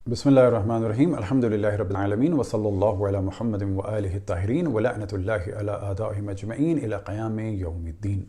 बिस्मिल्लाहिर्रहमानिर्रहीम अल्हम्दुलिल्लाहि रब्बिल आलमीन व सल्लल्लाहु अला मुहम्मदिन व आलिहि ताहिरीन व लअनतुल्लाहि अला आदाइहिम अजमईन इला क़याम यौमिद्दीन।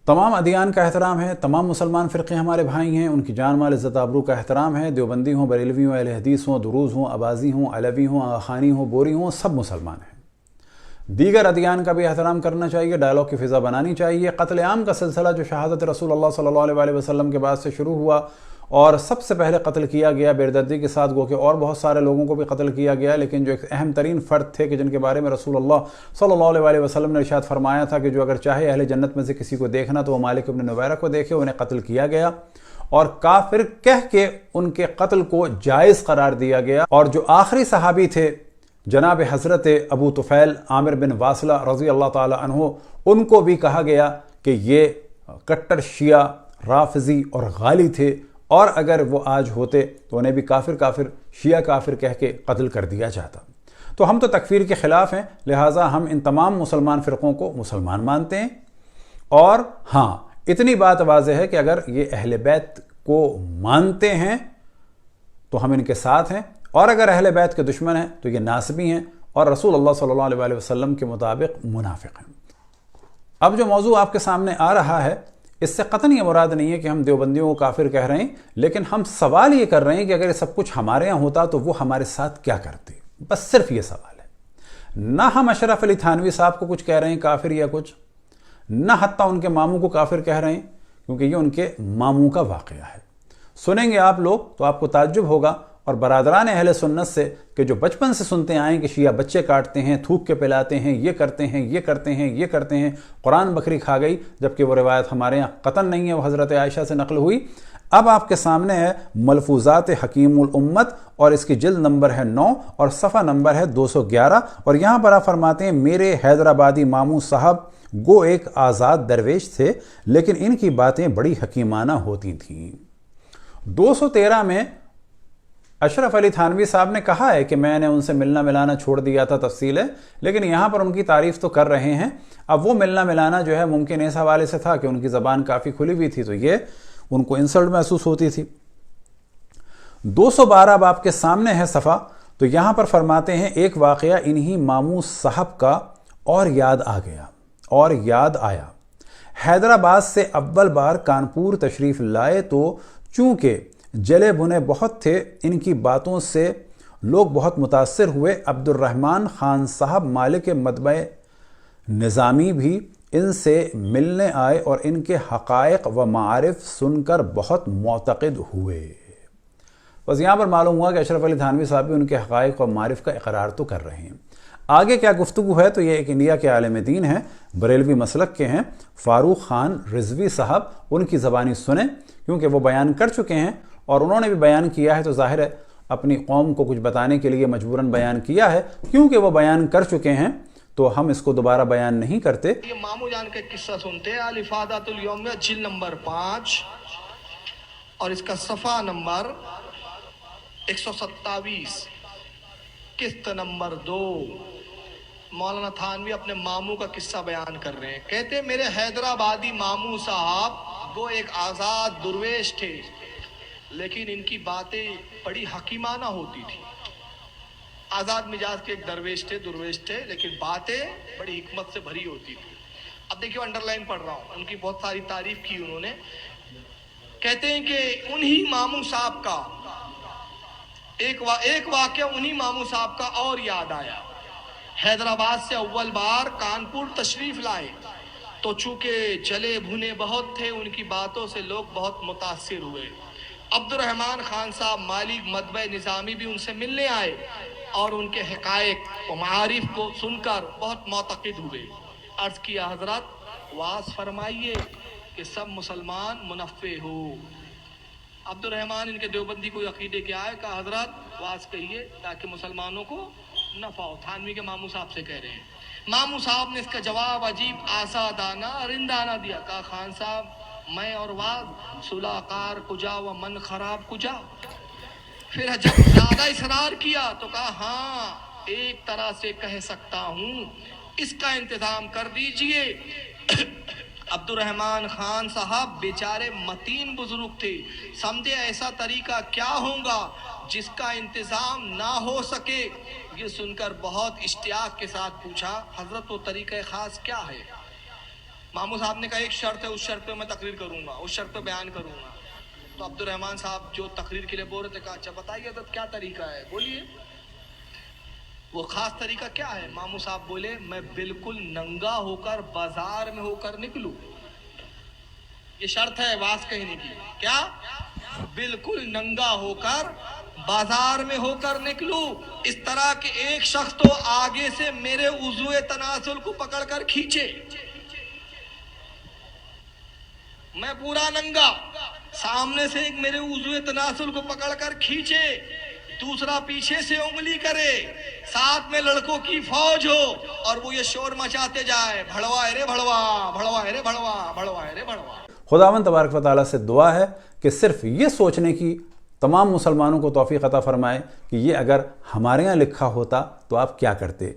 तमाम अदियान का एहतराम है, तमाम मुसलमान फ़िरक़े हमारे भाई हैं, उनकी जान माल इज़्ज़त आबरू का एहतराम है। देवबंदी हों, बरेलवी हों, अहले हदीस हों, दुरूज़ हों, अबाज़ी हों, अलवी हों, आखानी हों, बोरी हों, सब मुसलमान हैं। दीगर अदियान का भी एहतराम करना चाहिए, डायलॉग की फ़िज़ा बनानी चाहिए। क़त्ल आम का सिलसिला जो शहादत रसूलुल्लाह सल्लल्लाहु अलैहि वसल्लम के बाद से शुरू हुआ और सबसे पहले कत्ल किया गया बेदर्दी के साथ, गो के और बहुत सारे लोगों को भी कत्ल किया गया, लेकिन जो एक अहम तरीन फ़र्द थे कि जिनके बारे में रसूलुल्लाह सल्लल्लाहु अलैहि वसल्लम ने इरशाद फरमाया था कि जो अगर चाहे अहले जन्नत में से किसी को देखना तो वो मालिक इब्न नुवैरा को देखे, उन्हें कत्ल किया गया और काफिर कह के उनके कत्ल को जायज़ करार दिया गया। और जो आखिरी सहाबी थे जनाब हज़रत अबू तुफ़ैल आमिर बिन वासिला रज़ी अल्लाह ताला अन्हु, उनको भी कहा गया कि ये कट्टर शिया, राफ़िज़ी और गाली थे और अगर वो आज होते तो उन्हें भी काफिर शिया काफिर कह के कत्ल कर दिया जाता। तो हम तो तकफीर के ख़िलाफ़ हैं, लिहाजा हम इन तमाम मुसलमान फ़िरक़ों को मुसलमान मानते हैं। और हाँ, इतनी बात वाज़ेह है कि अगर ये अहले बैत को मानते हैं तो हम इनके साथ हैं, और अगर अहले बैत के दुश्मन हैं तो ये नासबी हैं और रसूलुल्लाह सल्लल्लाहु अलैहि वसल्लम के मुताबिक मुनाफिक हैं। अब जो मौजू आपके सामने आ रहा है, इससे कतन ये मुराद नहीं है कि हम देवबंदियों को काफिर कह रहे हैं, लेकिन हम सवाल ये कर रहे हैं कि अगर ये सब कुछ हमारे यहाँ होता तो वो हमारे साथ क्या करते। बस सिर्फ ये सवाल है। ना हम अशरफ अली थानवी साहब को कुछ कह रहे हैं काफिर या कुछ, ना हत्ता उनके मामू को काफिर कह रहे हैं, क्योंकि ये उनके मामू का वाक़या है। सुनेंगे आप लोग तो आपको ताज्जुब होगा, और बरादरान अहले सुन्नत से कि जो बचपन से सुनते आए कि शिया बच्चे काटते हैं, थूक के पिलाते हैं, ये करते हैं, ये करते हैं, ये करते हैं, कुरान बकरी खा गई, जबकि वो रिवायत हमारे यहाँ कतन नहीं है, वो हज़रत आयशा से नकल हुई। अब आपके सामने है मलफूज़ात हकीमुल उम्मत और इसकी जिल्द नंबर है 9 और सफ़ा नंबर है 211, और यहाँ पर आप फरमाते हैं, मेरे हैदराबादी मामू साहब गो एक आज़ाद दरवेश थे, लेकिन इनकी बातें बड़ी हकीमाना होती थीं। 213 में अशरफ अली थानवी साहब ने कहा है कि मैंने उनसे मिलना मिलाना छोड़ दिया था, तफसील है, लेकिन यहाँ पर उनकी तारीफ़ तो कर रहे हैं। अब वो मिलना मिलाना जो है मुमकिन इस हवाले से था कि उनकी ज़बान काफ़ी खुली हुई थी, तो ये उनको इंसल्ट महसूस होती थी। 212 अब आपके सामने है सफ़ा, तो यहाँ पर फरमाते हैं, एक वाक़या इन्हीं मामू साहब का और याद आ गया और याद आया। हैदराबाद से अव्वल बार कानपुर तशरीफ़ लाए तो चूँकि जले भुने बहुत थे, इनकी बातों से लोग बहुत मुतासिर हुए। अब्दुर्रहमान खान साहब मालिक मतबा निज़ामी भी इनसे मिलने आए और इनके हक़ाइक़ व मारिफ सुनकर बहुत मोतक़िद हुए। बस यहाँ पर मालूम हुआ कि अशरफ अली थानवी साहब भी उनके हक़ाइक़ व मारिफ का इकरार तो कर रहे हैं। आगे क्या गुफ्तगू है, तो ये एक इंडिया के आलिम दीन हैं, बरेलवी मसलक के हैं, फ़ारूक खान रिजवी साहब, उनकी ज़बानी सुने, क्योंकि वो बयान कर चुके हैं और उन्होंने भी बयान किया है, तो ज़ाहिर है अपनी कौम को कुछ बताने के लिए मजबूरन बयान किया है। क्योंकि वो बयान कर चुके हैं तो हम इसको दोबारा बयान नहीं करते। ये मामू जान का किस्सा सुनते हैं, अल-इफ़ादातुल यौमिया जिल्द नंबर 5 और इसका सफ़ा नंबर 127, किस्त नंबर 2। मौलाना थानवी अपने मामू का किस्सा बयान कर रहे हैं। कहते हैं, मेरे हैदराबादी मामू साहब वो एक आज़ाद दुर्वेश थे, लेकिन इनकी बातें बड़ी हकीमाना होती थी। आज़ाद मिजाज के एक दरवेश थे, दुर्वेश थे, लेकिन बातें बड़ी हिकमत से भरी होती थी। अब देखिए, अंडरलाइन पढ़ रहा हूँ, उनकी बहुत सारी तारीफ की उन्होंने। कहते हैं कि उन्हीं मामू साहब का एक वाक़या उन्हीं मामू साहब का और याद आया। हैदराबाद से अव्वल बार कानपुर तशरीफ लाए तो चूंकि जले भुने बहुत थे, उनकी बातों से लोग बहुत मुतासिर हुए। अब्दुर्रहमान खान साहब मालिक मतबा निज़ामी भी उनसे मिलने आए और उनके हक़ाइक़ व मारिफ को सुनकर बहुत मोतक़िद हुए। अर्ज़ किया, हज़रत वास फरमाइए कि सब मुसलमान मुनफ़्फ़े हो। अब्दुर्रहमान इनके देवबंदी को अक़ीदे क्या है, कहा हज़रत वास कहिए ताकि मुसलमानों को नफ़ा हो। थानवी के मामू साहब से कह रहे हैं। मामू साहब ने इसका जवाब अजीब आसादाना रिंदाना दिया। कहा, खान साहब मैं और वाज सुलाकार कुजा व मन खराब कुजा। फिर जब ज्यादा इसरार किया तो कहा, हाँ एक तरह से कह सकता हूँ, इसका इंतजाम कर दीजिए। عبد الرحمان خان صاحب بیچارے متین بزرگ تھے, سمجھے ایسا طریقہ کیا ہوگا جس کا انتظام نہ ہو سکے. یہ سن کر بہت اشتیاق کے ساتھ پوچھا, حضرت وہ طریقہ خاص کیا ہے؟ ماموں صاحب نے کہا ایک شرط ہے, اس شرط پہ میں تقریر کروں گا, اس شرط پہ بیان کروں گا. تو عبد الرحمان صاحب جو تقریر کے لیے بول رہے تھے کہا اچھا بتائیے حضرت کیا طریقہ ہے, بولیے وہ خاص طریقہ کیا ہے. ماموں صاحب بولے میں بالکل ننگا ہو کر بازار میں ہو کر نکلوں, یہ شرط ہے واز کہنے کی. کیا؟ بالکل ننگا ہو کر بازار میں ہو کر نکلوں, اس طرح کہ ایک شخص تو آگے سے میرے عضو تناسل کو پکڑ کر کھینچے, میں پورا ننگا, سامنے سے ایک میرے عضو تناسل کو پکڑ کر کھینچے, دوسرا پیچھے سے انگلی کرے, ساتھ میں لڑکوں کی فوج ہو اور وہ یہ شور مچاتے جائے, بھڑوا ہے رے بھڑوا, بھڑوا ہے رے بھڑوا, بھڑوا ہے رے بھڑوا. خداوند تبارک و تعالیٰ سے دعا ہے کہ صرف یہ سوچنے کی تمام مسلمانوں کو توفیق عطا فرمائے کہ یہ اگر ہمارے یہاں لکھا ہوتا تو آپ کیا کرتے.